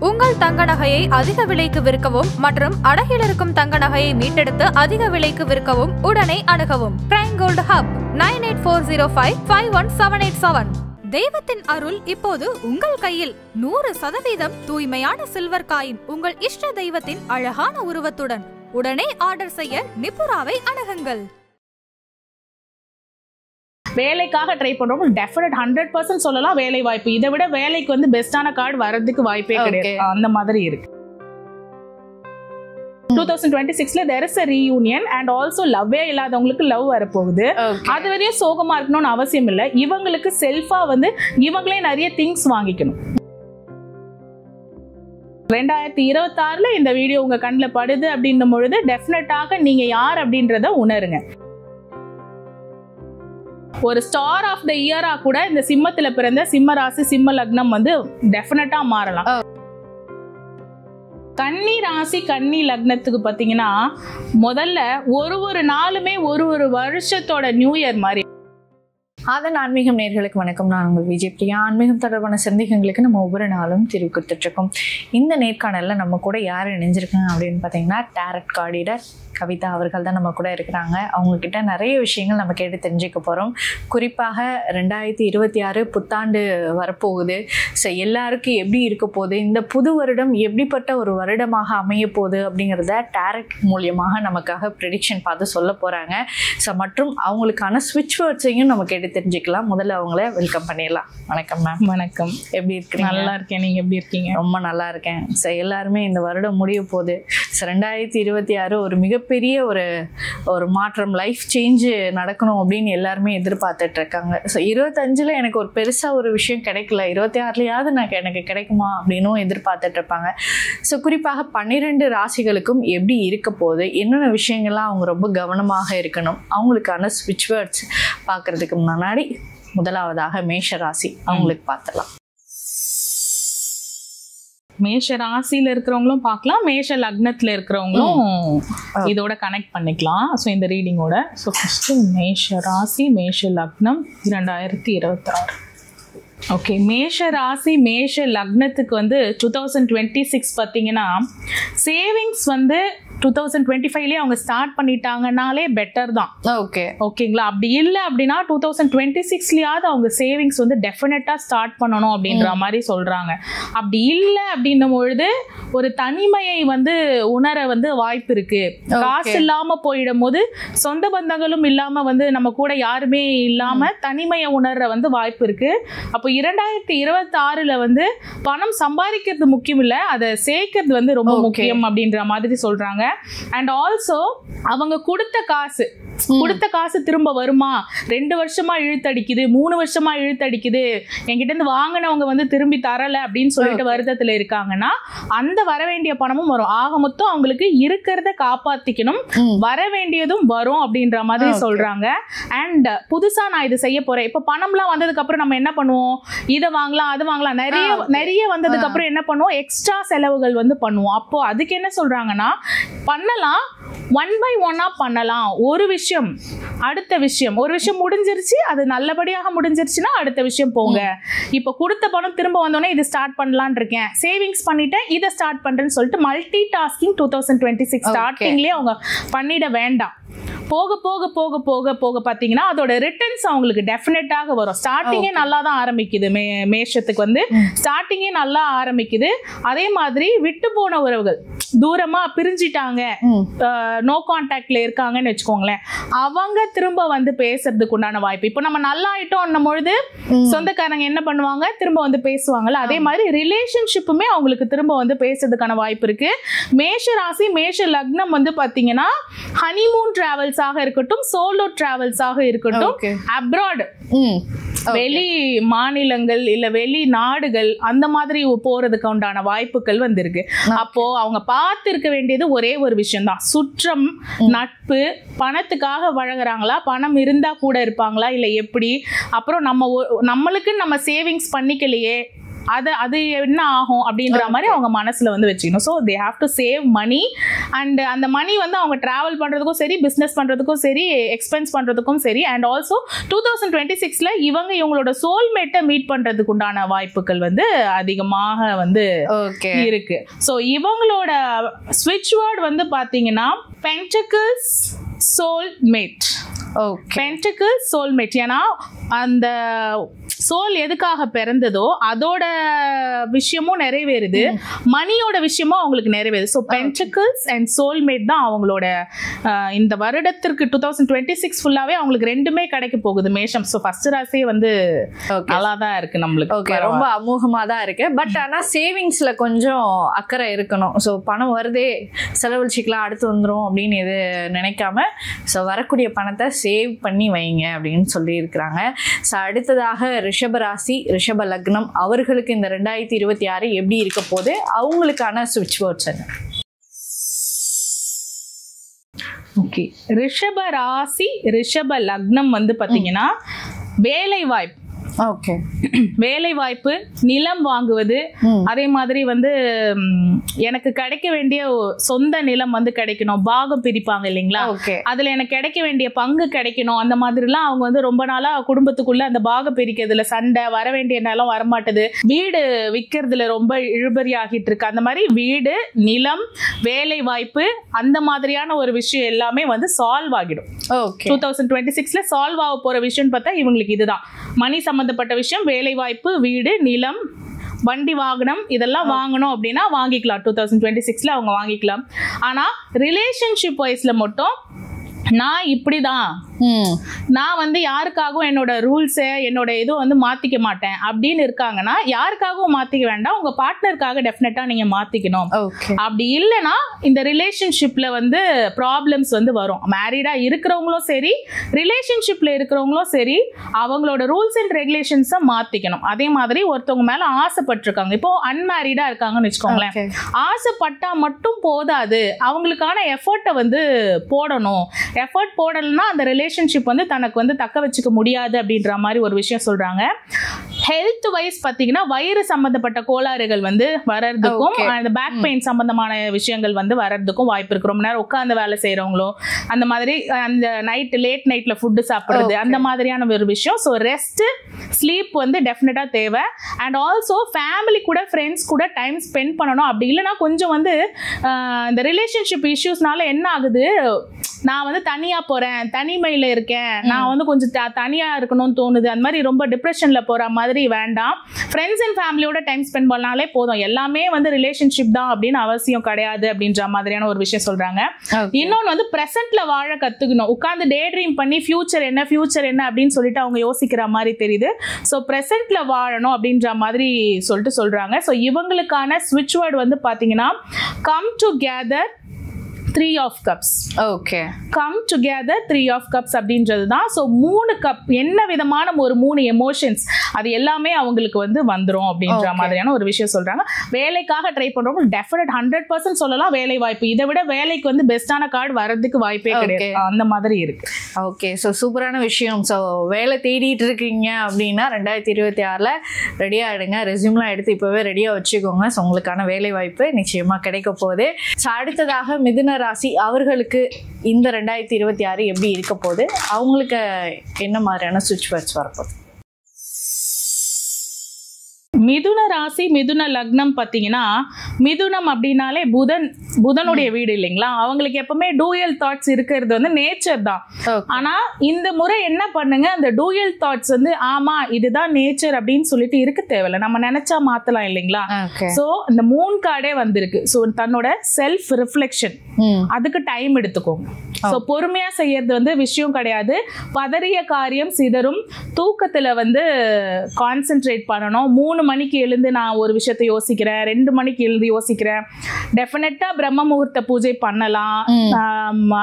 உங்கள் தங்க நகையை அதிக விலைக்கு விற்கவும் மற்றும் அடகில் இருக்கும் தங்க நகையை மீட்டெடுத்து அதிக விலைக்கு விற்கவும் உடனே அணுகவும். Prime gold hub 9840551787. தெய்வத்தின் அருள் இப்போது உங்கள் கையில். 100% தூய்மையான சில்வர் காயின் உங்கள் இஷ்ட தெய்வத்தின் அழகான உருவத்துடன் உடனே ஆர்டர் செய்ய நிபுராவை அணுகுங்கள். வேலைக்காக ட்ரை பண்றோம், டெஃபினட் 100% சொல்லலாம் வேலை வாய்ப்பு. இதை விட வேலைக்கு வந்து பெஸ்டான கார்டு வரதுக்கு வாய்ப்பே கிடையாது. அந்த மாதிரி இருக்கு. 2026ல there is a reunion and also லவ்வே இல்லாதவங்களுக்கு லவ் வரப்போகுது. அது வரையும் சோகமா இருக்கணும்னு அவசியம் இல்லை. இவங்களுக்கு செல்ஃபா வந்து இவங்களே நிறைய திங்ஸ் வாங்கிக்கணும். 2026ல இந்த வீடியோ உங்க கண்ணில் படுது அப்படின்னும் பொழுது டெஃபினட்டாக நீங்க யார் அப்படின்றத உணருங்க. ஒரு ஸ்டார் ஆஃப் த இயரா கூட இந்த சிம்மத்துல பிறந்த சிம்ம ராசி சிம்ம லக்னம் வந்து டெஃபினட்டா மாறலாம். கன்னி ராசி கன்னி லக்னத்துக்கு பாத்தீங்கன்னா முதல்ல ஒரு நாளுமே ஒரு வருஷத்தோட நியூ இயர் மாதிரி. அதன் ஆன்மீகம் நேயர்களுக்கு வணக்கம். நான் உங்கள் விஜய் பிரியா. ஆன்மீகம் தொடர்பான சந்தேகங்களுக்கு நம்ம ஒவ்வொரு நாளும் தீர்வு கொடுத்துட்டு இருக்கோம். இந்த நேர்காணலில் நம்ம கூட யார் இணைஞ்சிருக்காங்க அப்படின்னு பார்த்தீங்கன்னா டேரட் கார்டீடர் கவிதா அவர்கள் தான் நம்ம கூட இருக்கிறாங்க. அவங்கக்கிட்ட நிறைய விஷயங்கள் நம்ம கேட்டு தெரிஞ்சுக்க போகிறோம். குறிப்பாக 2026 புத்தாண்டு வரப்போகுது. ஸோ எல்லாருக்கும் எப்படி இருக்க போகுது, இந்த புது வருடம் எப்படிப்பட்ட ஒரு வருடமாக அமைய போகுது அப்படிங்கிறத டேரட் மூலியமாக நமக்காக ப்ரெடிக்ஷன் பார்த்து சொல்ல போகிறாங்க. ஸோ மற்றும் அவங்களுக்கான ஸ்விட்ச் வேர்ட்ஸையும் நம்ம கேட்டு தெரிஞ்சுக்கலாம். முதல்ல அவங்கள வெல்கம் பண்ணிடலாம். வணக்கம் மேம். வணக்கம். எப்படி இருக்கீங்க? நல்லா இருக்கேன். நீங்கள் எப்படி இருக்கீங்க? ரொம்ப நல்லா இருக்கேன். ஸோ எல்லாருமே இந்த வருடம் முடிய போகுது. ஸோ 2026 ஒரு மிகப்பெரிய ஒரு மாற்றம், லைஃப் சேஞ்சு நடக்கணும் அப்படின்னு எல்லாருமே எதிர்பார்த்துட்டு இருக்காங்க. ஸோ 25ல் எனக்கு ஒரு பெருசாக ஒரு விஷயம் கிடைக்கல, 26லையாவது எனக்கு கிடைக்குமா அப்படின்னும் எதிர்பார்த்துட்டு இருப்பாங்க. ஸோ குறிப்பாக 12 ராசிகளுக்கும் எப்படி இருக்க போகுது, என்னென்ன விஷயங்கள்லாம் அவங்க ரொம்ப கவனமாக இருக்கணும், அவங்களுக்கான ஸ்விட்ச் வேர்ட்ஸ் பார்க்கறதுக்கு முன்னாடி முதலாவதாக மேஷ ராசி அவங்களுக்கு பார்த்துடலாம். மேஷ ராசியில இருக்கிறவங்களும் பார்க்கலாம், மேஷ லக்னத்துல இருக்கிறவங்களும் இதோட கனெக்ட் பண்ணிக்கலாம். ஸோ இந்த ரீடிங்கோட ஸோ ஃபர்ஸ்ட் மேஷ ராசி மேஷ லக்னம் 2026. ஓகே, மேஷ ராசி மேஷ லக்னத்துக்கு வந்து 2026 பார்த்தீங்கன்னா சேவிங்ஸ் வந்து 2025லேயே அவங்க ஸ்டார்ட் பண்ணிட்டாங்கனாலே பெட்டர் தான். ஓகேங்களா? அப்படி இல்லை அப்படின்னா 2026லயாவது அவங்க சேவிங்ஸ் வந்து டெஃபினட்டாக ஸ்டார்ட் பண்ணணும் அப்படின்ற மாதிரி சொல்றாங்க. அப்படி இல்லை அப்படின்னும் பொழுது ஒரு தனிமையை வந்து உணர வந்து வாய்ப்பு இருக்கு. காசு இல்லாம போயிடும் போது சொந்த பந்தங்களும் இல்லாம வந்து நம்ம கூட யாருமே இல்லாம தனிமையை உணர்ற வந்து வாய்ப்பு இருக்கு. அப்போ 2026ல வந்து பணம் சம்பாதிக்கிறது முக்கியம் இல்லை, அதை சேர்க்கறது வந்து ரொம்ப முக்கியம் அப்படின்ற மாதிரி சொல்றாங்க. அண்ட் ஆல்சோ அவங்க கொடுத்த காசு திரும்ப வருமா, 2 வருஷமா இழுத்தடிக்குது, 3 வருஷமா இழுத்தடிக்குது, என்கிட்ட இருந்து வாங்கினவங்க வந்து திரும்பி தரல அப்படின்னு சொல்லிட்டு வருத்தத்துல இருக்காங்கன்னா அந்த வர வேண்டிய பணமும் வரும். ஆக மொத்தம் அவங்களுக்கு இருக்கிறத காப்பாத்திக்கணும், வர வேண்டியதும் வரும் அப்படின்ற மாதிரி சொல்றாங்க. அண்ட் புதுசா நான் இது செய்ய போறேன். இப்ப பணம்லாம் வந்ததுக்கு அப்புறம் நம்ம என்ன பண்ணுவோம், இதை வாங்கலாம் அது வாங்கலாம், நிறைய வந்ததுக்கு அப்புறம் என்ன பண்ணுவோம், எக்ஸ்ட்ரா செலவுகள் வந்து பண்ணுவோம். அப்போ அதுக்கு என்ன சொல்றாங்கன்னா பண்ணலாம், 1 by 1 பண்ணலாம். ஒரு விஷயம் அடுத்த விஷயம், ஒரு விஷயம் முடிஞ்சிருச்சு, அது நல்லபடியாக முடிஞ்சிருச்சுன்னா அடுத்த விஷயம் போங்க. இப்போ கொடுத்த பணம் திரும்ப வந்தோடனே இது ஸ்டார்ட் பண்ணலான் இருக்கேன், சேவிங்ஸ் பண்ணிட்டேன், இதை ஸ்டார்ட் பண்றேன்னு சொல்லிட்டு மல்டி டாஸ்கிங் 2026 ஸ்டார்டிங்லேயே அவங்க பண்ணிட வேண்டாம். போக போக போக போக போக பார்த்தீங்கன்னா அதோட ரிட்டர்ன்ஸ் அவங்களுக்கு டெஃபினட்டாக வரும். ஸ்டார்டிங்கே நல்லா தான் ஆரம்பிக்குது. மேஷத்துக்கு வந்து ஸ்டார்டிங்கே நல்லா ஆரம்பிக்குது. அதே மாதிரி விட்டு போன உறவுகள், தூரமா பிரிஞ்சிட்டாங்க, நோ கான்டாக்ட்ல இருக்காங்கன்னு வச்சுக்கோங்களேன், அவங்க திரும்ப வந்து பேசுறதுக்கு உண்டான வாய்ப்பு. இப்போ நம்ம நல்லா ஆயிட்டோம் பொழுது சொந்தக்காரங்க என்ன பண்ணுவாங்க, திரும்ப வந்து பேசுவாங்கல்ல, அதே மாதிரி ரிலேஷன்ஷிப்புமே அவங்களுக்கு திரும்ப வந்து பேசுறதுக்கான வாய்ப்பு இருக்கு. மேஷ ராசி மேஷ லக்னம் வந்து பாத்தீங்கன்னா ஹனிமூன் டிராவல்ஸாக இருக்கட்டும், சோலோ டிராவல்ஸாக இருக்கட்டும், அப்ராட் வெளி மாநிலங்கள் இல்ல வெளி நாடுகள் அந்த மாதிரி போறதுக்கு உண்டான வாய்ப்புகள் வந்திருக்கு. அப்போ அவங்க பார்த்து இருக்க வேண்டியது ஒரே ஒரு விஷயம் தான், சுற்றம், நட்பு. பணத்துக்காக வழங்குறாங்களா, பணம் இருந்தா கூட இருப்பாங்களா, இல்ல எப்படி, அப்புறம் நம்மளுக்கு நம்ம சேவிங்ஸ் பண்ணிக்கலையே, அது என்ன ஆகும் அப்படின்ற மாதிரி அவங்க மனசுல வந்து வச்சுக்கணும். So they have to save money and அந்த மணி வந்து அவங்க டிராவல் பண்றதுக்கும் சரி, பிசினஸ் பண்றதுக்கும் சரி, எக்ஸ்பென்ஸ் பண்றதுக்கும் சரி. அண்ட் ஆல்சோ 2026ல இவங்களோட சோல்மேட்டை மீட் பண்றதுக்கு உண்டான வாய்ப்புகள் வந்து அதிகமாக வந்து இருக்கு. ஸோ இவங்களோட ஸ்விட்ச் வேர்ட் வந்து பாத்தீங்கன்னா பென்டக்கிள்ஸ் சோல்மேட். Pentacle soulmate. ஏன்னா அந்த சோல் எதுக்காக பிறந்ததோ அதோட விஷயமும் நிறைவேறுது, மணியோட விஷயமும் அவங்களுக்கு நிறைவேறுது. ஸோ பென்டக்கிள்ஸ் அண்ட் சோல்மேட் தான் அவங்களோட இந்த வருடத்திற்கு 2026 ஃபுல்லாவே அவங்களுக்கு ரெண்டுமே கிடைக்க போகுது மேஷம். ஸோ ஃபர்ஸ்ட் ராசியே வந்து நல்லா தான் இருக்கு நம்மளுக்கு, ரொம்ப அமோகமா தான் இருக்கு. பட் ஆனா சேவிங்ஸ்ல கொஞ்சம் அக்கறை இருக்கணும். ஸோ பணம் வருதே செலவழிச்சிக்கலாம், அடுத்து வந்துடும் அப்படின்னு எது நினைக்காம ஸோ வரக்கூடிய பணத்தை சேவ் பண்ணி வைங்க அப்படின்னு சொல்லி இருக்கிறாங்க. ஸோ அடுத்ததாக ரிஷப ராசி ரிஷப லக்னம் அவர்களுக்கு இந்த 2026 எப்படி இருக்க போது, அவங்களுக்கான ஸ்விட்ச் வேர்ட்ஸ் என்ன? ஓகே, ரிஷப ராசி ரிஷப லக்னம் வந்து பாத்தீங்கன்னா வேலை வாய்ப்பு. ஓகே, வேலை வாய்ப்பு, நிலம் வாங்குவது, அதே மாதிரி வந்து எனக்கு கிடைக்க வேண்டிய சொந்த நிலம் வந்து கிடைக்கணும், பாகம் பிரிப்பாங்க இல்லைங்களா, அதுல எனக்கு கிடைக்க வேண்டிய பங்கு கிடைக்கணும். அந்த மாதிரிலாம் அவங்க வந்து ரொம்ப நாளா குடும்பத்துக்குள்ள அந்த பாகம் பிரிக்கிறதுல சண்டை, வர வேண்டிய நிலம் வரமாட்டுது, வீடு விற்கிறதுல ரொம்ப இழுபறி ஆகிட்டு இருக்கு. அந்த மாதிரி வீடு, நிலம், வேலை வாய்ப்பு அந்த மாதிரியான ஒரு விஷயம் எல்லாமே வந்து சால்வ் ஆகிடும். 2026ல சால்வ் ஆக போற விஷயம் பார்த்தா இவங்களுக்கு இதுதான். மணி சம்பந்தப்பட்ட விஷயம், வேலை வாய்ப்பு, வீடு, நிலம், வண்டி வாகனம் இதெல்லாம் வாங்கணும் அப்படின்னா வாங்கிக்கலாம். 2026ல அவங்க வாங்கிக்கலாம். ஆனா ரிலேஷன்ஷிப் வைஸ்ல மட்டும் நான் இப்படிதான், நான் வந்து யாருக்காகவும் என்னோட ரூல்ஸ என்னோட இதுவும் வந்து மாத்திக்க மாட்டேன் அப்படின்னு இருக்காங்கன்னா யாருக்காகவும் மாத்திக்க வேண்டாம், உங்க பார்ட்னருக்காக டெஃபினட்டா நீங்க மாத்திக்கணும். அப்படி இல்லைன்னா இந்த ரிலேஷன்ஷிப்ல வந்து ப்ராப்ளம்ஸ் வந்து வரும். மேரிடா இருக்கிறவங்களும் சரி, ரிலேஷன்ஷிப்ல இருக்கிறவங்களும் சரி, அவங்களோட ரூல்ஸ் அண்ட் ரெகுலேஷன்ஸை மாத்திக்கணும். அதே மாதிரி ஒருத்தவங்க மேல ஆசைப்பட்டிருக்காங்க, இப்போ அன்மேரிடா இருக்காங்கன்னு வச்சுக்கோங்களேன், ஆசைப்பட்டா மட்டும் போதாது, அவங்களுக்கான எஃபர்ட்டை வந்து போடணும். எஃபர்ட் போடலன்னா அந்த ரிலேஷன்ஷிப் வந்து தனக்கு வந்து தக்க வச்சுக்க முடியாது அப்படின்ற மாதிரி ஒரு விஷயம் சொல்றாங்க. ஹெல்த் வைஸ் பாத்தீங்கன்னா வயிறு சம்பந்தப்பட்ட கோளாறுகள் வந்து வர்றதுக்கும், அந்த பேக் பெயின் சம்பந்தமான விஷயங்கள் வந்து வர்றதுக்கும் வாய்ப்பு இருக்கு. ரொம்ப நேரம் உட்கார்ந்து வேலை செய்யறவங்களோ, அந்த மாதிரி அந்த லேட் நைட்ல ஃபுட்டு சாப்பிடுறது, அந்த மாதிரியான ஒரு விஷயம். ஸோ ரெஸ்ட், ஸ்லீப் வந்து டெஃபினட்டா தேவை. அண்ட் ஆல்சோ ஃபேமிலி கூட, ஃப்ரெண்ட்ஸ் கூட டைம் ஸ்பெண்ட் பண்ணணும். அப்படி இல்லைன்னா கொஞ்சம் வந்து இந்த ரிலேஷன்ஷிப் இஷ்யூஸ்னால என்ன ஆகுது, நான் வந்து தனியா போறேன், தனிமையில இருக்கேன், நான் வந்து கொஞ்சம் தனியா இருக்கணும்னு தோணுது, அந்த மாதிரி ரொம்ப டிப்ரெஷன்ல போற மாதிரி வேண்டாம். ஃப்ரெண்ட்ஸ் அண்ட் ஃபேமிலியோட டைம் ஸ்பெண்ட் பண்ணாலே போதும். எல்லாமே வந்து ரிலேஷன்ஷிப் தான் அப்படின்னு அவசியம் கிடையாது அப்படின்ற மாதிரியான ஒரு விஷயம் சொல்றாங்க. இன்னொன்னு வந்து பிரசன்ட்ல வாழ கத்துக்கணும். உட்கார்ந்து டே ட்ரீம் பண்ணி ஃபியூச்சர் என்ன அப்படின்னு சொல்லிட்டு அவங்க யோசிக்கிற மாதிரி தெரியுது. ஸோ பிரசன்ட்ல வாழணும் அப்படின்ற மாதிரி சொல்லிட்டு சொல்றாங்க. ஸோ இவங்களுக்கான ஸ்விட்ச் வேர்ட் வந்து பாத்தீங்கன்னா come together 3 of cups. Okay, come together 3 of cups அப்படின்றது தான். ஸோ 3 கப் என்ன விதமான ஒரு 3 எமோஷன்ஸ் அது எல்லாமே அவங்களுக்கு வந்து வந்துடும் அப்படின்ற மாதிரியான ஒரு விஷயம் சொல்றாங்க. வேலைக்காக ட்ரை பண்றவங்க டெஃபினட் 100% சொல்லலாம் வேலை வாய்ப்பு. இதை விட வேலைக்கு வந்து பெஸ்டான கார்டு வர்றதுக்கு வாய்ப்பே கிடையாது, அந்த மாதிரி இருக்கு. ஓகே, ஸோ சூப்பரான விஷயம். ஸோ வேலை தேடிட்டு இருக்கீங்க அப்படின்னா 2026ல ரெடியா ஆயிடுங்க. ரெஸ்யூம்லாம் எடுத்து இப்பவே ரெடியா வச்சுக்கோங்க. ஸோ உங்களுக்கான வேலை வாய்ப்பு நிச்சயமா கிடைக்க போகுது. ஸோ அடுத்ததாக மிதுன ராசி அவர்களுக்கு இந்த 2026 எப்படி இருக்க போகுது, அவங்களுக்கு என்ன மாதிரியான ஸ்விட்ச் வேர்ட்ஸ் வரப்போகுது? மிதுன ராசி மிதுன லக்னம் பாத்தீங்கன்னா, மிதுனம் அப்படின்னாலே புதனுடைய வீடு இல்லைங்களா, அவங்களுக்கு எப்பவுமே டூயல் தாட்ஸ் இருக்கிறது வந்து நேச்சர் தான். ஆனா இந்த முறை என்ன பண்ணுங்க, அந்த டூயல் தாட்ஸ் வந்து ஆமா இதுதான் நேச்சர் அப்படின்னு சொல்லிட்டு இருக்க தேவையில்லை, நம்ம நினைச்சா மாத்தலாம் இல்லைங்களா. சோ இந்த மூன் கார்டே வந்திருக்கு. சோ தன்னோட செல்ஃப் ரிஃப்ளெக்ஷன் அதுக்கு டைம் எடுத்துக்கோங்க. சோ பொறுமையா செய்யறது வந்து விஷயம் கிடையாது. பதறிய காரியம் சிதறும். தூக்கத்துல வந்து கான்சென்ட்ரேட் பண்ணணும். 3 மணிக்கு எழுந்து நான் ஒரு விஷயத்தை யோசிக்கிறேன், 2 மணிக்கு எழுந்து யோசிக்கிறேன். டெஃபினட்டா பிரம்ம முகூர்த்த பூஜை பண்ணலாம்,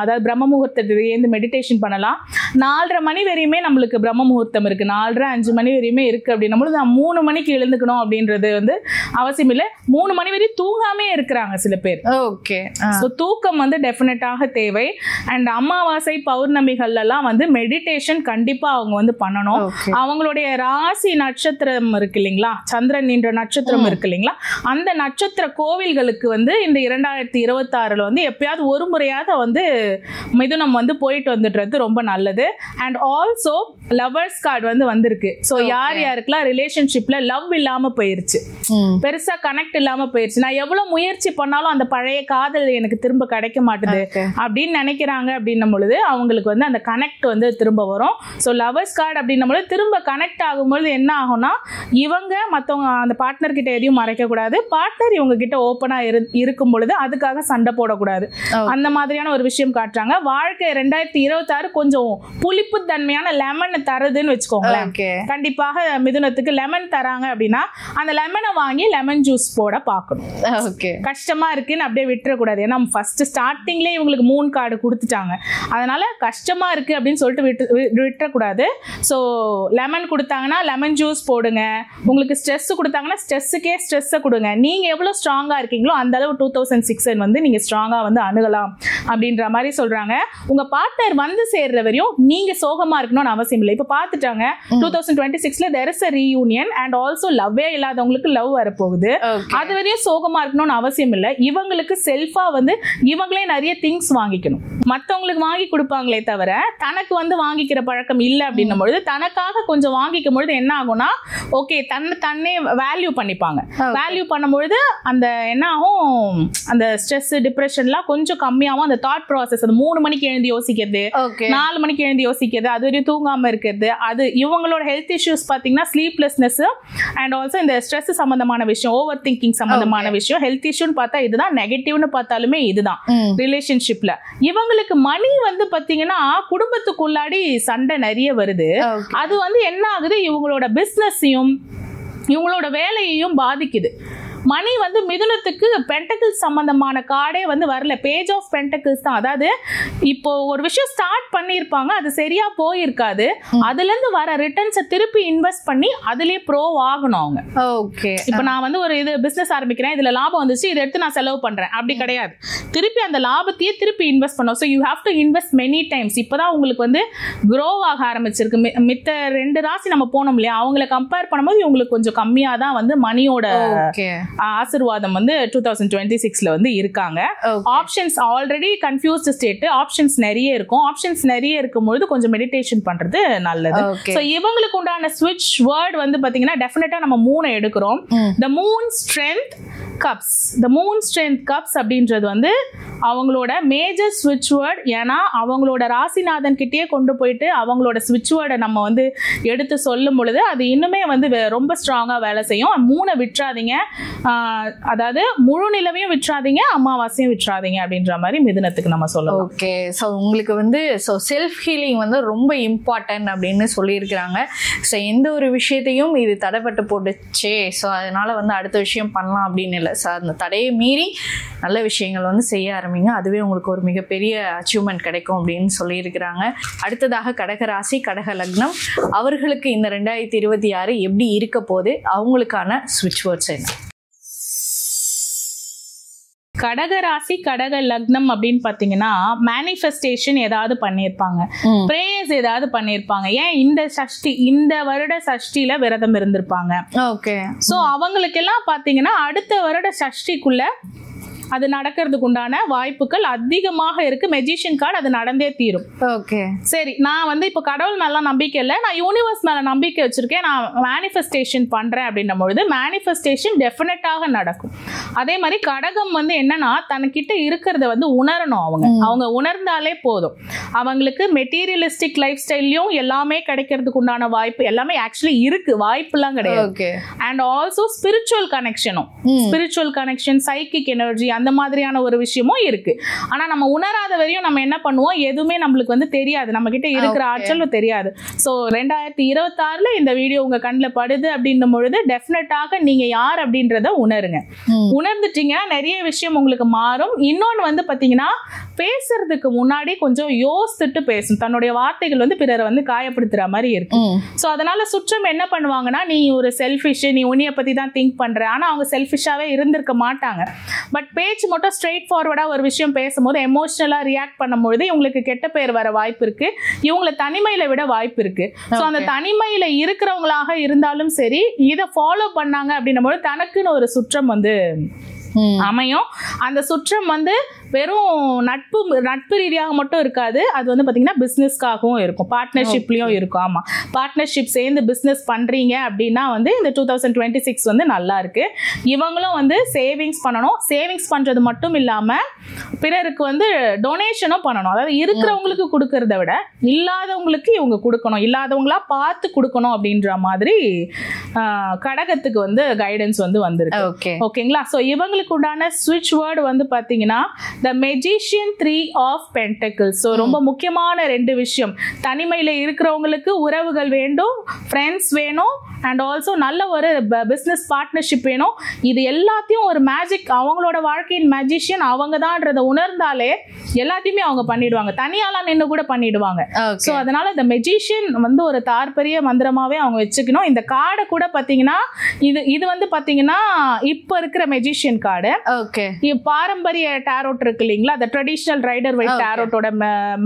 அதாவது பிரம்ம முகூர்த்தத்தை மெடிடேஷன் பண்ணலாம். 4:30 மணி வரையுமே நம்மளுக்கு பிரம்ம முகூர்த்தம் இருக்கு, 4:30 5 மணி வரையுமே இருக்கு அப்படின்னும் போது நான் 3 மணிக்கு எழுந்துக்கணும் அப்படின்றது வந்து அவசியம் இல்லை. 3 மணி வரை தூங்காமே இருக்கிறாங்க சில பேர். ஓகே. ஸோ தூக்கம் வந்து டெஃபினட்டாக தேவை. அண்ட் அமாவாசை பௌர்ணமிகள் எல்லாம் வந்து மெடிடேஷன் கண்டிப்பா அவங்க வந்து பண்ணணும். அவங்களுடைய ராசி நட்சத்திரம் இருக்கு இல்லைங்களா, சந்திரன் என்ற நட்சத்திரம் இருக்கு இல்லைங்களா, அந்த நட்சத்திர கோவில்களுக்கு வந்து இந்த 2026 வந்து எப்பயாவது ஒரு முறையாவது வந்து மிதுனம் வந்து போயிட்டு வந்துடுறது ரொம்ப நல்லது. அண்ட் ஆல்சோ லவர்ஸ் கார்டு வந்து வந்திருக்கு. ஸோ யார் யாருக்கெல்லாம் ரிலேஷன்ஷிப்ல லவ் இல்லாம போயிருச்சு, பெருசா கனெக்ட் இல்லாம போயிருச்சு, நான் எவ்வளவு முயற்சி பண்ணாலும் அந்த பழைய காதல் எனக்கு திரும்ப கிடைக்க மாட்டுது அப்படின்னு நினைக்கிறாங்க அப்படின்னும் பொழுது அவங்களுக்கு வந்து அந்த கனெக்ட் வந்து திரும்ப வரும். ஸோ லவர்ஸ் கார்டு அப்படின்னும் பொழுது திரும்ப கனெக்ட் ஆகும்பொழுது என்ன ஆகும்னா, இவங்க மற்றவங்க அந்த பார்ட்னர் கிட்ட எதையும் மறைக்க கூடாது, பார்ட்னர் இவங்க கிட்ட ஓப்பனா இருக்கும் பொழுது அதுக்காக சண்டை போடக்கூடாது. அந்த மாதிரியான ஒரு விஷயம் காட்டுறாங்க. வாழ்க்கை 2026 கொஞ்சம் புளிப்பு தன்மையான லெமன் தருதுன்னு வச்சுக்கோங்களேன். கண்டிப்பாக மிதுனத்துக்கு லெமன் தராங்க அப்படின்னா அந்த லெமனை வாங்கி லெமன் ஜூஸ் போட பார்க்கணும். கஷ்டமா இருக்குன்னு அப்படியே விட்டுறக்கூடாது. ஏன்னா ஃபர்ஸ்ட் ஸ்டார்டிங்லேயே இவங்களுக்கு 3 கார்டு கொடுத்துட்டாங்க, அதனால கஷ்டமா இருக்கு அப்படின்னு சொல்லிட்டு விட்டுறக்கூடாது. ஸோ லெமன் கொடுத்தாங்கன்னா லெமன் ஜூஸ் போடுங்க. உங்களுக்கு ஸ்ட்ரெஸ் கொடுத்தாங்கன்னா ஸ்ட்ரெஸ்ஸுக்கே ஸ்ட்ரெஸ்ஸை கொடுங்க. நீங்க எவ்வளவு ஸ்ட்ராங்கா இருக்கீங்களோ அந்த அளவு 2006 வந்து நீங்க ஸ்ட்ராங்கா வந்து அணுகலாம் அப்படின்ற மாதிரி சொல்றாங்க. உங்க பார்ட்னர் வந்து சேர்ற வரையும் நீங்க சோகமா இருக்கணும்னு அவசியம் இல்லை. இப்ப பாத்துட்டாங்க 2026ல there is a reunion and also லவ்வே இல்லாதவங்களுக்கு லவ் வரப்போகுது. அது வரையும் சோகமா இருக்கணும்னு அவசியம் இல்லை. இவங்களுக்கு செல்ஃபா வந்து இவங்களே நிறைய திங்ஸ் வாங்கிக்கணும். மற்றவங்களுக்கு வாங்கி கொடுப்பாங்களே தவிர தனக்கு வந்து வாங்கிக்கிற பழக்கம் இல்லை அப்படின்னும் பொழுது தனக்காக கொஞ்சம் வாங்கிக்கும் பொழுது என்ன ஆகும்னா, ஓகே தன்னை வேல்யூ பண்ணிப்பாங்க. வேல்யூ பண்ணும்பொழுது அந்த என்ன ஆகும், அந்த ஸ்ட்ரெஸ் டிப்ரெஷன்லாம் கொஞ்சம் கம்மியாகும். அந்த தாட் ப்ராசஸ், அது 3 மணிக்கு எழுந்து யோசிக்கிறது, 4 மணிக்கு எழுந்து யோசிக்கிறது, அது வரையும் தூங்காம இருக்கிறது, அது இவங்களோட ஹெல்த் இஷ்யூஸ் பார்த்தீங்கன்னா ஸ்லீப்லெஸ்னஸ் அண்ட் ஆல்சோ இந்த ஸ்ட்ரெஸ் சம்பந்தமான விஷயம், ஓவர் திங்கிங் சம்பந்தமான விஷயம். ஹெல்த் இஷ்யூன்னு பார்த்தா இதுதான், நெகட்டிவ்னு பார்த்தாலுமே இதுதான் ரிலேஷன்ஷிப்ல. இவங்களுக்கு மணி வந்து பாத்தீங்கன்னா குடும்பத்துக்குள்ளாடி சண்டை நிறைய வருது. அது வந்து என்ன ஆகுது, இவங்களோட பிசினஸையும் இவங்களோட வேலையையும் பாதிக்குது. மணி வந்து மிதுனத்துக்கு பென்டக்கிள்ஸ் சம்பந்தமான கார்டே வந்து வரல, பேஜ் ஆஃப் பென்டக்கிள்ஸ் தான். அதாவது இப்போ ஒரு விஷயம் ஸ்டார்ட் பண்ணியிருப்பாங்க, அது சரியா போயிருக்காது, அதுல இருந்து வர ரிட்டர்ன்ஸை திருப்பி இன்வெஸ்ட் பண்ணி அதுலயே ப்ரோ ஆகணும் அவங்க. ஓகே, இப்போ நான் வந்து ஒரு இது பிசினஸ் ஆரம்பிக்கிறேன், இதுல லாபம் வந்துச்சு, இதை எடுத்து நான் செலவு பண்றேன், அப்படி கிடையாது. திருப்பி அந்த லாபத்தையே திருப்பி இன்வெஸ்ட் பண்ணணும். So you have to invest many times. இப்போதான் உங்களுக்கு வந்து க்ரோ ஆக ஆரம்பிச்சிருக்கு. மித்த 2 ராசி நம்ம போனோம் இல்லையா, அவங்களை கம்பேர் பண்ணும்போது இவங்களுக்கு கொஞ்சம் கம்மியா தான் வந்து மணியோட ஆசீர்வாதம் வந்து 2026ல வந்து இருக்காங்க. Options already confused state, options நிறைய இருக்கும். ஆப்ஷன்ஸ் நிறைய இருக்கும்போது கொஞ்சம் மெடிடேஷன் பண்றது நல்லது. சோ இவங்களுக்கு உண்டான ஸ்விட்ச் வேர்ட் வந்து பாத்தீங்கன்னா டெஃபினட்டா நம்ம 3 எடுக்கிறோம். The moon strength cups. The moon strength cups அப்படின்றது வந்து அவங்களோட மேஜர் ஸ்விட்ச் வேர்ட். ஏன்னா அவங்களோட ராசிநாதன் கிட்டே கொண்டு போயிட்டு அவங்களோட ஸ்விட்ச் வேர்டை நம்ம வந்து எடுத்து சொல்லும் பொழுது அது இன்னுமே வந்து ரொம்ப ஸ்ட்ராங்கா வேலை செய்யும். 3 விட்டுறாதீங்க, அதாவது முழு நிலவையும் விட்டுறாதீங்க, அமாவாசையும் விட்டுறாதீங்க அப்படின்ற மாதிரி மிதுனத்துக்கு நம்ம சொல்லலாம். ஓகே, ஸோ உங்களுக்கு வந்து ஸோ செல்ஃப் ஹீலிங் வந்து ரொம்ப இம்பார்ட்டன்ட் அப்படின்னு சொல்லியிருக்கிறாங்க. ஸோ எந்த ஒரு விஷயத்தையும் இது தடைப்பட்டு போட்டுச்சே, ஸோ அதனால வந்து அடுத்த விஷயம் பண்ணலாம் அப்படின்னு இல்லை. ஸோ அந்த தடையை மீறி நல்ல விஷயங்கள் வந்து செய்ய ஆரம்பிங்க, அதுவே உங்களுக்கு ஒரு மிகப்பெரிய அச்சீவ்மெண்ட் கிடைக்கும் அப்படின்னு சொல்லியிருக்கிறாங்க. அடுத்ததாக கடகராசி கடக லக்னம், அவர்களுக்கு இந்த 2026 எப்படி இருக்க போது, அவங்களுக்கான ஸ்விட்ச் வேர்ட்ஸ் என்ன? கடகராசி கடக லக்னம் அப்படின்னு பாத்தீங்கன்னா மேனிஃபெஸ்டேஷன் ஏதாவது பண்ணியிருப்பாங்க, பிரேயர்ஸ் ஏதாவது பண்ணியிருப்பாங்க. ஏன் இந்த வருட சஷ்டியில விரதம் இருந்திருப்பாங்க. ஓகே, சோ அவங்களுக்கு எல்லாம் பாத்தீங்கன்னா அடுத்த வருட சஷ்டிக்குள்ள அது நடக்கிறதுக்கு உண்டான வாய்ப்புகள் அதிகமாக இருக்கு. மெஜிஷியன் கார்டு அது நடந்தே தீரும். ஓகே, சரி, நான் வந்து இப்போ கடவுள் மேல நம்பிக்கை இல்லை, நான் யூனிவர்ஸ் மேல நம்பிக்கை வச்சிருக்கேன், நான் மேனிஃபெஸ்டேஷன் பண்றேன் அப்படின்னும் பொழுது மேனிஃபெஸ்டேஷன் டெஃபினட்டாக நடக்கும். அதே மாதிரி கடகம் வந்து என்னன்னா தனக்கிட்ட இருக்கிறத வந்து உணரணும். அவங்க உணர்ந்தாலே போதும். அவங்களுக்கு மெட்டீரியலிஸ்டிக் லைஃப் ஸ்டைல்லையும் எல்லாமே கிடைக்கிறதுக்கு உண்டான வாய்ப்பு எல்லாமே ஆக்சுவலி இருக்கு, வாய்ப்புலாம் கிடையாது. And also spiritual connection, psychic energy, அந்த மாதிரியான ஒரு விஷயமும் இருக்கு. ஆனா நம்ம உணராத வரையும் நம்ம என்ன பண்ணுவோம், எதுவுமே நம்மளுக்கு வந்து தெரியாது, நம்ம கிட்ட இருக்கிற ஆற்றலும் தெரியாது. சோ 2026ல இந்த வீடியோ உங்க கண்ணில் படுது அப்படின்னும் பொழுது டெஃபினட்டாக நீங்க யார் அப்படின்றத உணருங்க. உணர்ந்துட்டீங்கன்னா நிறைய விஷயம் உங்களுக்கு மாறும். இன்னொன்னு வந்து பாத்தீங்கன்னா பேசுறதுக்கு முன்னாடி கொஞ்சம் யோசிச்சுட்டு பேசணும். தன்னுடைய வார்த்தைகள் வந்து பிறரை வந்து காயப்படுத்துற மாதிரி இருக்கு. ஸோ அதனால சுற்றம் என்ன பண்ணுவாங்கன்னா, நீ ஒரு செல்ஃபிஷ், நீ உன்னைய பத்தி தான் திங்க் பண்ற. ஆனா அவங்க செல்ஃபிஷாவே இருந்திருக்க மாட்டாங்க. பட் பேச்சு மட்டும் ஸ்ட்ரெயிட் ஃபார்வர்டா ஒரு விஷயம் பேசும்போது எமோஷனலா ரியாக்ட் பண்ணும்போது இவங்களுக்கு கெட்ட பேர் வர வாய்ப்பு இருக்கு. இவங்களை தனிமையில விட வாய்ப்பு இருக்கு. ஸோ அந்த தனிமையில இருக்கிறவங்களாக இருந்தாலும் சரி, இதை ஃபாலோ பண்ணாங்க அப்படின்னும் போது தனக்குன்னு ஒரு சுற்றம் வந்து அமையும். அந்த சுற்றம் வந்து வெறும் நட்பு ரீதியாக மட்டும் இருக்காது. அது வந்து பாத்தீங்கன்னா பிசினஸ்க்காகவும் இருக்கும், பார்ட்னர்ஷிப்லயும் இருக்கும். ஆமா, பார்ட்னர்ஷிப் சேர்ந்து பிசினஸ் பண்றீங்க அப்படின்னா வந்து இந்த 2026 வந்து நல்லா இருக்கு. இவங்களும் வந்து சேவிங்ஸ் பண்ணணும். சேவிங்ஸ் பண்றது மட்டும் இல்லாம பிறருக்கு வந்து டொனேஷனும் பண்ணணும். அதாவது இருக்கிறவங்களுக்கு கொடுக்கறத விட இல்லாதவங்களுக்கு இவங்க கொடுக்கணும், இல்லாதவங்களா பார்த்து கொடுக்கணும் அப்படின்ற மாதிரி கடகத்துக்கு வந்து கைடன்ஸ் வந்து வந்திருக்கு. ஓகேங்களா? ஸோ இவங்களுக்கு உண்டான ஸ்விட்ச் வேர்டு வந்து பாத்தீங்கன்னா The Magician 3 of Pentacles. So ரொம்ப முக்கியமான 2 விஷயம். தனிமையில இருக்கிறவங்களுக்கு உறவுகள் வேண்டும், ஃப்ரெண்ட்ஸ் வேணும், அண்ட் ஆல்சோ நல்ல ஒரு பிஸ்னஸ் பார்ட்னர்ஷிப் வேணும். இது எல்லாத்தையும் ஒரு மேஜிக், அவங்களோட வாழ்க்கையின் மேஜிஷியன் அவங்க தான்றதை உணர்ந்தாலே எல்லாத்தையுமே அவங்க பண்ணிடுவாங்க. தனியாலாம் நின்று கூட பண்ணிடுவாங்க. ஸோ அதனால இந்த மெஜிஷியன் வந்து ஒரு தாற்பரிய மந்திரமாவே அவங்க வச்சுக்கணும். இந்த கார்டை கூட பாத்தீங்கன்னா இது வந்து பாத்தீங்கன்னா இப்ப இருக்கிற மெஜிஷியன் கார்டு. பாரம்பரிய டேரோட் இருக்கு இல்லைங்களா, அந்த ட்ரெடிஷனல் ரைடர் வைட் டேரோட்டோட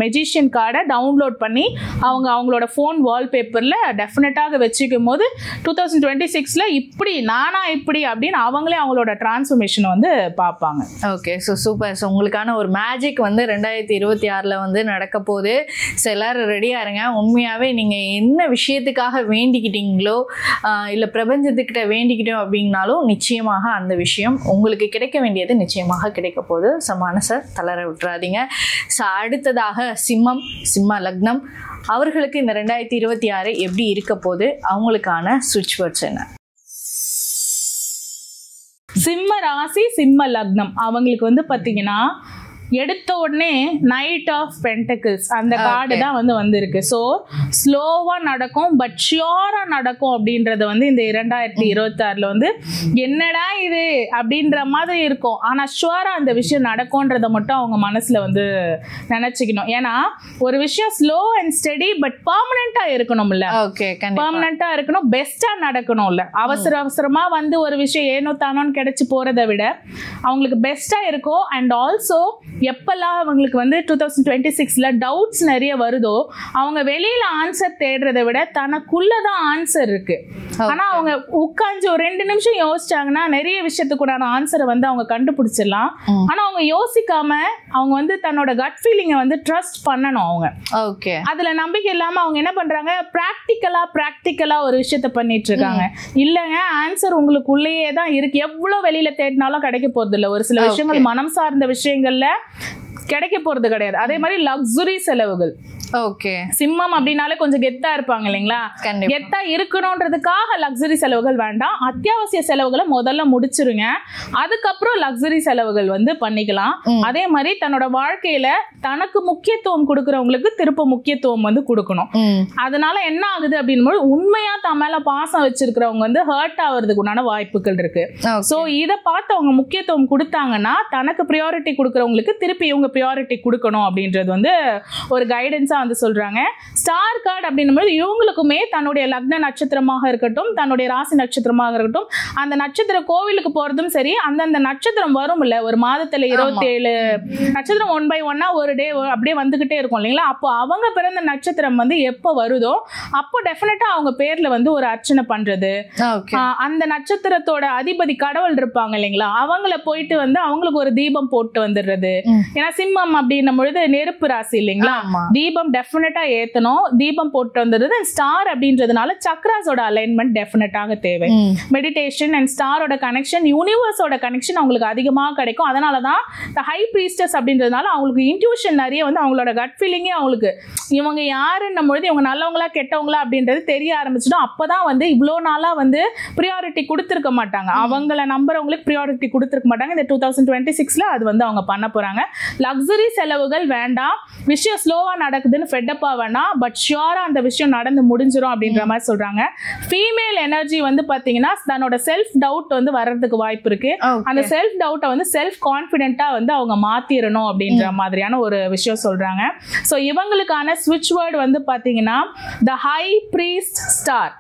மெஜிஷியன் கார்டை டவுன்லோட் பண்ணி அவங்களோட போன் வால்பேப்பர்ல டெஃபினட்டாக வச்சுக்கும் போது 2026ல இப்படி நானா இப்படி அப்படின்னு அவங்களே அவங்களோட டிரான்ஸ்ஃபர்மேஷன் வந்து பார்ப்பாங்க. Okay, so super. ஸோ உங்களுக்கான ஒரு மேஜிக் வந்து 2026ல் வந்து நடக்க போகுது. ஸோ எல்லாரும் ரெடியாக இருங்க. உண்மையாகவே நீங்கள் என்ன விஷயத்துக்காக வேண்டிக்கிட்டீங்களோ இல்லை பிரபஞ்சத்துக்கிட்ட வேண்டிக்கிட்டோம் அப்படின்னாலும் நிச்சயமாக அந்த விஷயம் உங்களுக்கு கிடைக்க வேண்டியது நிச்சயமாக கிடைக்க போகுது. ஸோ மனசை தளர விட்டுறாதீங்க. ஸோ அடுத்ததாக சிம்ம லக்னம் அவர்களுக்கு இந்த 2026 எப்படி இருக்க போது, அவங்களுக்கான ஸ்விட்ச் வேர்ட்ஸ் என்ன? சிம்ம ராசி சிம்ம லக்னம் அவங்களுக்கு வந்து பாத்தீங்கன்னா எடுத்த உடனே நைட் ஆஃப் பென்டக்கிள்ஸ் அந்த கார்டு தான் வந்து வந்திருக்கு. ஸோ ஸ்லோவா நடக்கும், பட் ஷியோரா நடக்கும் அப்படின்றது வந்து இந்த 2026ல வந்து என்னடா இது அப்படின்ற மாதிரி இருக்கும். ஆனா ஷுவரா அந்த விஷயம் நடக்கும்ன்றத மட்டும் அவங்க மனசுல வந்து நினைச்சுக்கணும். ஏன்னா ஒரு விஷயம் ஸ்லோ அண்ட் ஸ்டெடி பட் பர்மனண்டா இருக்கணும்ல. பர்மனண்டா இருக்கணும், பெஸ்டா நடக்கணும்ல. அவசரமா வந்து ஒரு விஷயம் ஏனோ தானோன்னு கிடைச்சு போறதை விட அவங்களுக்கு பெஸ்டா இருக்கும். அண்ட் ஆல்சோ எப்பெல்லாம் அவங்களுக்கு வந்து 2026ல டவுட்ஸ் நிறைய வருதோ அவங்க வெளியில ஆன்சர் தேடுறதை விட தனக்குள்ளதான் ஆன்சர் இருக்கு. ஆனா அவங்க உட்காந்து ஒரு 2 நிமிஷம் யோசிச்சாங்கன்னா நிறைய விஷயத்துக்குடான ஆன்சரை வந்து அவங்க கண்டுபிடிச்சிடலாம். ஆனா அவங்க யோசிக்காம அவங்க வந்து தன்னோட கட் ஃபீலிங்கை வந்து ட்ரஸ்ட் பண்ணணும். அவங்க அதுல நம்பிக்கை இல்லாம அவங்க என்ன பண்றாங்க, பிராக்டிக்கலா ஒரு விஷயத்த பண்ணிட்டு இருக்காங்க. இல்லங்க, ஆன்சர் உங்களுக்குள்ளேயே தான் இருக்கு. எவ்வளவு வெளியில தேடினாலும் கிடைக்க போறது இல்லை. ஒரு சில விஷயங்கள் மனம் சார்ந்த விஷயங்கள்ல கிடைக்க போறது கிடையாது. அதே மாதிரி லக்ஸுரி செலவுகள். சிம்மம் அப்படின்னாலே கொஞ்சம் கெத்தா இருப்பாங்க இல்லைங்களா, கெத்தா இருக்கணும்ன்றதுக்காக லக்ஸுரி செலவுகள் வேண்டாம். அத்தியாவசிய செலவுகளை முதல்ல முடிச்சிருங்க, அதுக்கப்புறம் லக்ஸுரி செலவுகள் வந்து பண்ணிக்கலாம். அதே மாதிரி தன்னோட வாழ்க்கையில தனக்கு முக்கியத்துவம் கொடுக்கறவங்களுக்கு திருப்ப முக்கியத்துவம் வந்து கொடுக்கணும். அதனால என்ன ஆகுது அப்படின்னு உண்மையா தன் மேல பாசம் வச்சிருக்கிறவங்க வந்து ஹர்ட் ஆகுறதுக்கு உண்டான வாய்ப்புகள் இருக்கு. சோ இதை பார்த்து அவங்க முக்கியத்துவம் கொடுத்தாங்கன்னா தனக்கு ப்ரியாரிட்டி கொடுக்கறவங்களுக்கு திருப்பி இவங்க ப்ரியாரிட்டி கொடுக்கணும் அப்படின்றது வந்து ஒரு கைடன்ஸா வந்து சொல்றாங்க. ஸ்டார் கார்டு அப்படின்னும்போது இவங்களுக்குமே தன்னுடைய லக்ன நட்சத்திரமாக இருக்கட்டும், தன்னுடைய ராசி நட்சத்திரமாக இருக்கட்டும், அந்த நட்சத்திர கோவிலுக்கு போறதும் சரி, அந்தந்த நட்சத்திரம் வரும் இல்ல, ஒரு மாதத்துல 27 நட்சத்திரம் 1 by 1 ஒரு டே அப்படியே வந்துகிட்டே இருக்கும் இல்லைங்களா. அப்போ அவங்க பிறந்த நட்சத்திரம் வந்து எப்போ வருதோ அப்போ டெஃபினட்டா அவங்க பேர்ல வந்து ஒரு அர்ச்சனை பண்றது, அந்த நட்சத்திரத்தோட அதிபதி கடவுள் இருப்பாங்க இல்லைங்களா, அவங்கள போயிட்டு வந்து அவங்களுக்கு ஒரு தீபம் போட்டு வந்துடுறது. ஏன்னா சிம்மம் அப்படின்னும் பொழுது நெருப்பு ராசி இல்லைங்களா, தீபம் டெஃபினட்டா ஏத்தணும், தீபம் போட்டு வந்துடுது. ஸ்டார் அப்படின்றதுனால சக்ராஸோட அலைன்மெண்ட் டெஃபினட்டாக தேவை. மெடிடேஷன் அண்ட் ஸ்டாரோட கனெக்ஷன், யூனிவர்ஸோட கனெக்ஷன் அவங்களுக்கு அதிகமாக கிடைக்கும். அதனாலதான் இந்த ஹை பிரீஸ்டஸ் அப்படின்றதுனால அவங்களுக்கு இன்ட்யூஷன் நிறைய வந்து அவங்களோட கட் ஃபீலிங்கே அவங்களுக்கு இவங்க யாருன்னும் பொழுது இவங்க நல்லவங்களா கெட்டவங்களா அப்படின்றது தெரிய ஆரம்பிச்சிடும். அப்பதான் வந்து இவ்வளோ நாளா வந்து ப்ரியாரிட்டி கொடுத்துருக்க மாட்டாங்க, அவங்கள நம்புறவங்களுக்கு ப்ரியாரிட்டி கொடுத்துருக்க மாட்டாங்க. இந்த 2026ல அது வந்து அவங்க பண்ண போறாங்க. லக்ஸுரி செலவுகள் வேண்டாம், விஷயம் ஸ்லோவா நடக்குது வருதுன்னு ஃபெட்டப்பா வேணாம், பட் ஷியோரா அந்த விஷயம் நடந்து முடிஞ்சிடும் அப்படின்ற மாதிரி சொல்றாங்க. ஃபீமேல் எனர்ஜி வந்து பாத்தீங்கன்னா தன்னோட செல்ஃப் டவுட் வந்து வர்றதுக்கு வாய்ப்பு இருக்கு. அந்த செல்ஃப் டவுட்டை வந்து செல்ஃப் கான்ஃபிடென்ட்டா வந்து அவங்க மாத்திரணும் அப்படின்ற மாதிரியான ஒரு விஷயம் சொல்றாங்க. ஸோ இவங்களுக்கான ஸ்விட்ச் வேர்டு வந்து பாத்தீங்கன்னா த ஹை பிரீஸ்ட் ஸ்டார்.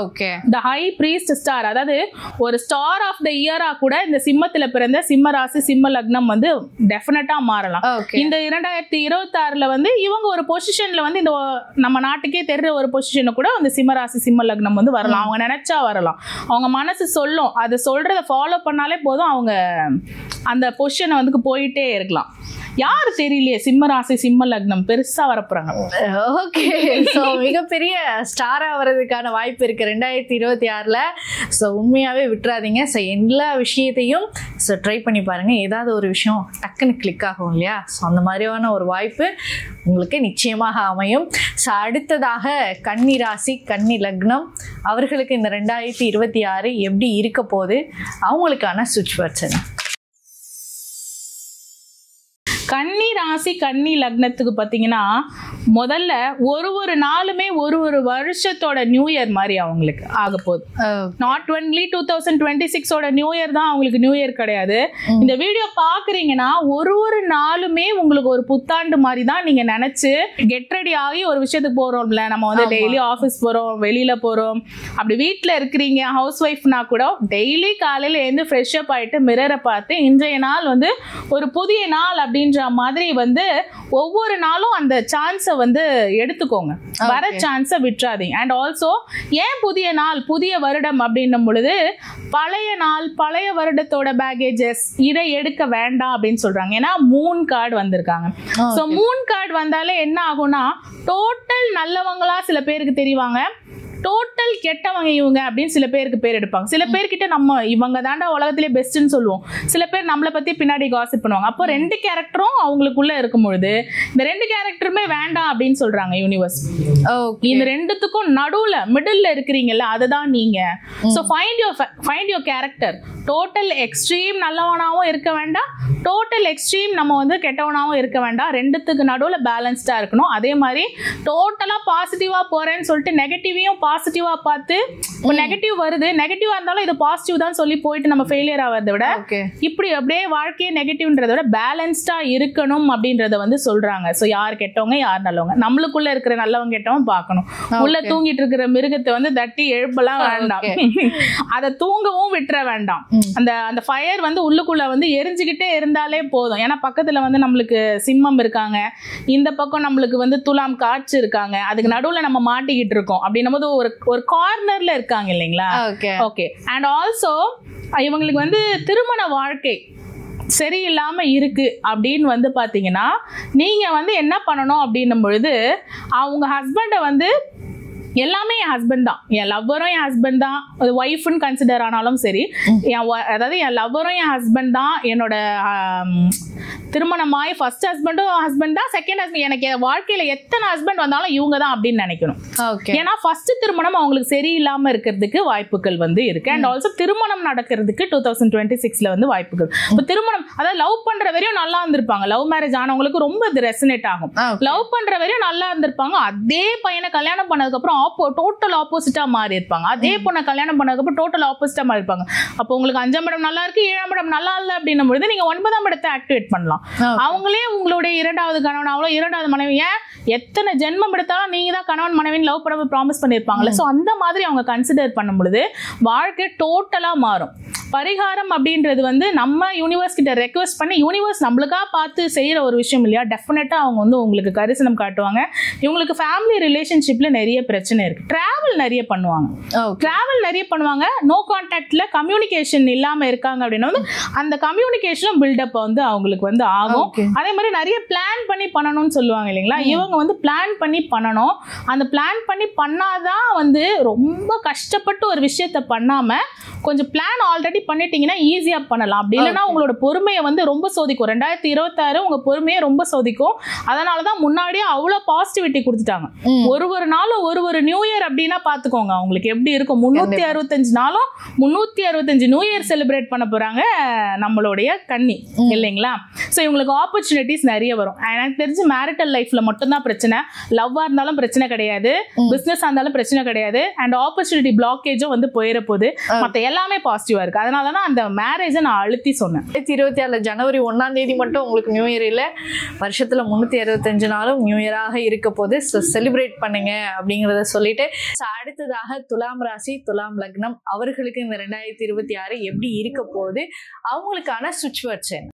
ஓகே, த ஹை பிரீஸ்ட் ஸ்டார், அதாவது ஒரு ஸ்டார் ஆஃப் த இயரா கூட இந்த சிம்மத்துல பிறந்த சிம்ம ராசி சிம்ம லக்னம் வந்து டெஃபினட்டா மாறலாம். இந்த 2026ல வந்து இவங்க ஒரு பொசிஷன்ல வந்து இந்த நம்ம நாட்டுக்கே தெரிற ஒரு பொசிஷன் கூட அந்த சிம்ம ராசி சிம்ம லக்னம் வந்து வரலாம். அவங்க நினைச்சா வரலாம், அவங்க மனசு சொல்லும், அது சொல்றத ஃபாலோ பண்ணாலே போதும், அவங்க அந்த பொசிஷனை வந்து போயிட்டே இருக்கலாம். யாரு தெரியலையே சிம்ம ராசி சிம்ம லக்னம் பெருசா வரப்போறாங்க. ஓகே, ஸோ மிகப்பெரிய ஸ்டாரா வர்றதுக்கான வாய்ப்பு இருக்கு 2026ல. ஸோ உண்மையாவே விட்டுறாதீங்க. ஸோ எல்லா விஷயத்தையும் ஸோ ட்ரை பண்ணி பாருங்க, ஏதாவது ஒரு விஷயம் டக்குன்னு கிளிக் ஆகும் இல்லையா? ஸோ அந்த மாதிரியான ஒரு வாய்ப்பு உங்களுக்கு நிச்சயமாக அமையும். ஸோ அடுத்ததாக கன்னி ராசி கன்னி லக்னம் அவர்களுக்கு இந்த 2026 எப்படி இருக்க போகுது, அவங்களுக்கான சுவிட்ச் வேர்ட்ஸ் என்ன? கன்னி ராசி கன்னி லக்னத்துக்கு பார்த்தீங்கன்னா முதல்ல ஒரு நாளுமே ஒரு வருஷத்தோட நியூ இயர் மாதிரி அவங்களுக்கு ஆக போகுது. நாட் ஒன்லி 2026ஓட நியூ இயர் தான் அவங்களுக்கு நியூ இயர் கிடையாது. இந்த வீடியோ பாக்குறீங்கன்னா ஒரு நாளுமே உங்களுக்கு ஒரு புத்தாண்டு மாதிரி தான் நீங்க நினைச்சு கெட் ரெடி ஆகி ஒரு விஷயத்துக்கு போறோம்ல. நம்ம வந்து டெய்லி ஆஃபீஸ் போறோம், வெளியில போறோம், அப்படி வீட்டில் இருக்கிறீங்க ஹவுஸ் ஒய்ஃப்னா கூட டெய்லி காலையில எழுந்து ஃப்ரெஷ் அப் ஆயிட்டு மிரரை பார்த்து இன்றைய நாள் வந்து ஒரு புதிய நாள் அப்படின்ற மாதிரி வந்து ஒவ்வொரு நாளும் அந்த சான்ஸை வந்து எடுத்துக்கோங்க, வர சான்ஸை விட்டுறாதீங்க. அண்ட் ஆல்சோ ஏன் புதிய நாள் புதிய வருடம் அப்படின்னும் பொழுது பழைய நாள் பழைய வருடத்தோட பேகேஜஸ் இதை எடுக்க வேண்டாம் அப்படின்னு சொல்றாங்க. ஏன்னா மூன் கார்டு வந்திருக்காங்க. ஸோ மூன் கார்டு வந்தாலே என்ன ஆகும்னா டோட்டல் நல்லவங்களா சில பேருக்கு தெரிவாங்க, டோட்டல் கெட்டவங்க இவங்க அப்படின்னு சில பேருக்கு பேர் எடுப்பாங்க. சில பேர்கிட்ட நம்ம இவங்க தாண்டா உலகத்திலே பெஸ்ட்னு சொல்லுவோம், சில பேர் நம்மளை பத்தி பின்னாடி காசிப் பண்ணுவாங்க. அப்போ ரெண்டு கேரக்டரும் அவங்களுக்குள்ள இருக்கும் பொழுது இந்த ரெண்டு கேரக்டருமே வேண்டாம் அப்படின்னு சொல்றாங்க யூனிவர்ஸ். இந்த ரெண்டுத்துக்கும் நடுவுல மிடில் இருக்கிறீங்கல்ல, அதுதான் நீங்க. So find your character. Total extreme நல்லவனாகவும் இருக்க வேண்டாம், டோட்டல் எக்ஸ்ட்ரீம் நம்ம வந்து கெட்டவனாகவும் இருக்க வேண்டாம், ரெண்டுத்துக்கு நடுவில் பேலன்ஸ்டா இருக்கணும். அதே மாதிரி டோட்டலா பாசிட்டிவா போறேன்னு சொல்லிட்டு நெகட்டிவையும் பாசிட்டிவா பார்த்து நெகட்டிவ் வருது, நெகட்டிவா இருந்தாலும் இது பாசிட்டிவ் தான் சொல்லி போயிட்டு நம்ம ஃபெயிலியர் ஆகிறத விட இப்படி அப்படியே வாழ்க்கையே நெகட்டிவ்ன்றத விட பேலன்ஸ்டா இருக்கணும் அப்படின்றத வந்து சொல்றாங்க. ஸோ யார் கெட்டவங்க யார் நல்லவங்க, நம்மளுக்குள்ள இருக்கிற நல்லவங்க கெட்டவங்க பார்க்கணும். உள்ள தூங்கிட்டு இருக்கிற மிருகத்தை வந்து தட்டி எழுப்பலாம் வேண்டாம், அதை தூங்கவும் விட்டுற வேண்டாம். அந்த ஃபயர் வந்து உள்ளுக்குள்ள வந்து எரிஞ்சுக்கிட்டே இருந்தாலே போதும். ஏன்னா பக்கத்துல வந்து நம்மளுக்கு சிம்மம் இருக்காங்க, இந்த பக்கம் நம்மளுக்கு வந்து துலாம் காற்று இருக்காங்க, அதுக்கு நடுவுல நம்ம மாட்டிக்கிட்டு இருக்கோம். அப்படின்னும் போது ஒரு கார்னர்ல இருக்காங்க இல்லைங்களா? ஓகே. அண்ட் ஆல்சோ இவங்களுக்கு வந்து திருமண வாழ்க்கை சரியில்லாம இருக்கு அப்படின்னு வந்து பாத்தீங்கன்னா நீங்க வந்து என்ன பண்ணணும் அப்படின்னும் பொழுது அவங்க ஹஸ்பண்டை வந்து எல்லாமே என் ஹஸ்பண்ட் தான், என் லவ்வரும் என் ஹஸ்பண்ட் தான், ஒய்ஃப்னு கன்சிடர் ஆனாலும் சரி, அதாவது என் லவ்வரும் என் ஹஸ்பண்ட் தான், என்னோட திருமணமாய் ஃபர்ஸ்ட் ஹஸ்பண்டும் ஹஸ்பண்ட் தான், செகண்ட் ஹஸ்பண்ட், எனக்கு வாழ்க்கையில எத்தனை ஹஸ்பண்ட் வந்தாலும் இவங்க தான் அப்படின்னு நினைக்கணும். ஏன்னா ஃபர்ஸ்ட் திருமணம் அவங்களுக்கு சரியில்லாம இருக்கிறதுக்கு வாய்ப்புகள் வந்து இருக்கு. அண்ட் ஆல்சோ திருமணம் நடக்கிறதுக்கு 2026ல வந்து வாய்ப்புகள். இப்போ திருமணம் அதாவது லவ் பண்ற வரையும் நல்லா இருந்திருப்பாங்க, லவ் மேரேஜ் ஆனவங்களுக்கு ரொம்ப இது ரெசனேட் ஆகும். லவ் பண்ற வரையும் நல்லா இருந்திருப்பாங்க, அதே பையனை கல்யாணம் பண்ணதுக்கு அப்புறம் டோட்டல் ஆப்போசிட்டா மாறி இருப்பாங்க, அதே பொண்ணை கல்யாணம் பண்ணதுக்கு அப்புறம் டோட்டல் ஆப்போசிட்டா மாறி இருப்பாங்க. அப்போ உங்களுக்கு 5ஆம் இடம் நல்லா இருக்கு, 7ஆம் இடம் நல்லா இல்ல அப்படின்னும் பொழுது நீங்க 9ஆம் இடத்தை ஆக்டிவேட் பண்ணலாம். அவங்களே உங்களுடைய 2வது கணவனாவோ 2வது மனைவி, ஏன் எத்தனை ஜென்மம் எடுத்தாலும் நீங்க தான் கணவன் மனைவின்னு லவ் பண்ண ப்ராமிஸ் பண்ணிருப்பாங்கல்ல. ஸோ அந்த மாதிரி அவங்க கன்சிடர் பண்ணும் பொழுது வாழ்க்கை டோட்டலா மாறும். பரிகாரம் அப்படின்றது வந்து நம்ம யூனிவர்ஸ் கிட்ட ரெக்வஸ்ட் பண்ணி யூனிவர்ஸ் நம்மளுக்காக பார்த்து செய்யற ஒரு விஷயம் இல்லையா, டெஃபினட்டா அவங்க வந்து உங்களுக்கு கரிசனம் காட்டுவாங்க. இவங்களுக்கு ஃபேமிலி ரிலேஷன்ஷிப்ல நிறைய பிரச்சனை இருக்கு, டிராவல் நிறைய பண்ணுவாங்க, நோ கான்டாக்ட்ல கம்யூனிகேஷன் இல்லாம இருக்காங்க அப்படின்னா வந்து அந்த கம்யூனிகேஷனும் பில்டப் வந்து அவங்களுக்கு வந்து ஆகும். அதே மாதிரி நிறைய பிளான் பண்ணி பண்ணணும்னு சொல்லுவாங்க இல்லைங்களா, இவங்க வந்து பிளான் பண்ணி பண்ணணும். அந்த பிளான் பண்ணி பண்ணாதான் வந்து ரொம்ப கஷ்டப்பட்டு ஒரு விஷயத்த பண்ணாம கொஞ்சம் பிளான் ஆல்ரெடி பண்ணிட்டீங்கன்னா ஈஸியா பண்ணலாம். அப்படி இல்லைன்னா உங்களோட பொறுமையை வந்து ரொம்ப சோதிக்கும். 2026 உங்க பொறுமையை ரொம்ப சோதிக்கும். அதனாலதான் முன்னாடியே அவ்வளவு பாசிட்டிவிட்டி கொடுத்துட்டாங்க. ஒரு நாளும் ஒரு நியூ இயர் அப்படின்னா பாத்துக்கோங்க அவங்களுக்கு எப்படி இருக்கும். 365 நாளும் 365 நியூ இயர் செலிப்ரேட் பண்ண போறாங்க நம்மளுடைய கன்னி இல்லைங்களா. சோ இவங்களுக்கு ஆப்பர்ச்சுனிட்டிஸ் நிறைய வரும். எனக்கு தெரிஞ்சு மேரிட்டல் லைஃப்ல மட்டும்தான் பிரச்சனை. லவ்வா இருந்தாலும் பிரச்சனை கிடையாது, பிசினஸ் இருந்தாலும் பிரச்சனை கிடையாது. அண்ட் ஆப்பர்ச்சுனிட்டி பிளாக்கேஜும் வந்து போயிட போகுது. மத்த எல்லாமே பாசிட்டிவா இருக்கு. அதனாலதான் அந்த மேரேஜை நான் அழுத்தி சொன்னேன். 2026 ஜனவரி 1ஆம் தேதி மட்டும் உங்களுக்கு நியூ இயர் இல்ல, வருஷத்துல 365 நாளும் நியூ இயராக இருக்க போது. செலிப்ரேட் பண்ணுங்க அப்படிங்கறத சொல்லிட்டு அடுத்ததாக துலாம் ராசி துலாம் லக்னம் அவர்களுக்கு இந்த 2026 எப்படி இருக்க போகுது, அவங்களுக்கான சுவிட்ச் வேர்ட்ஸ் என்ன?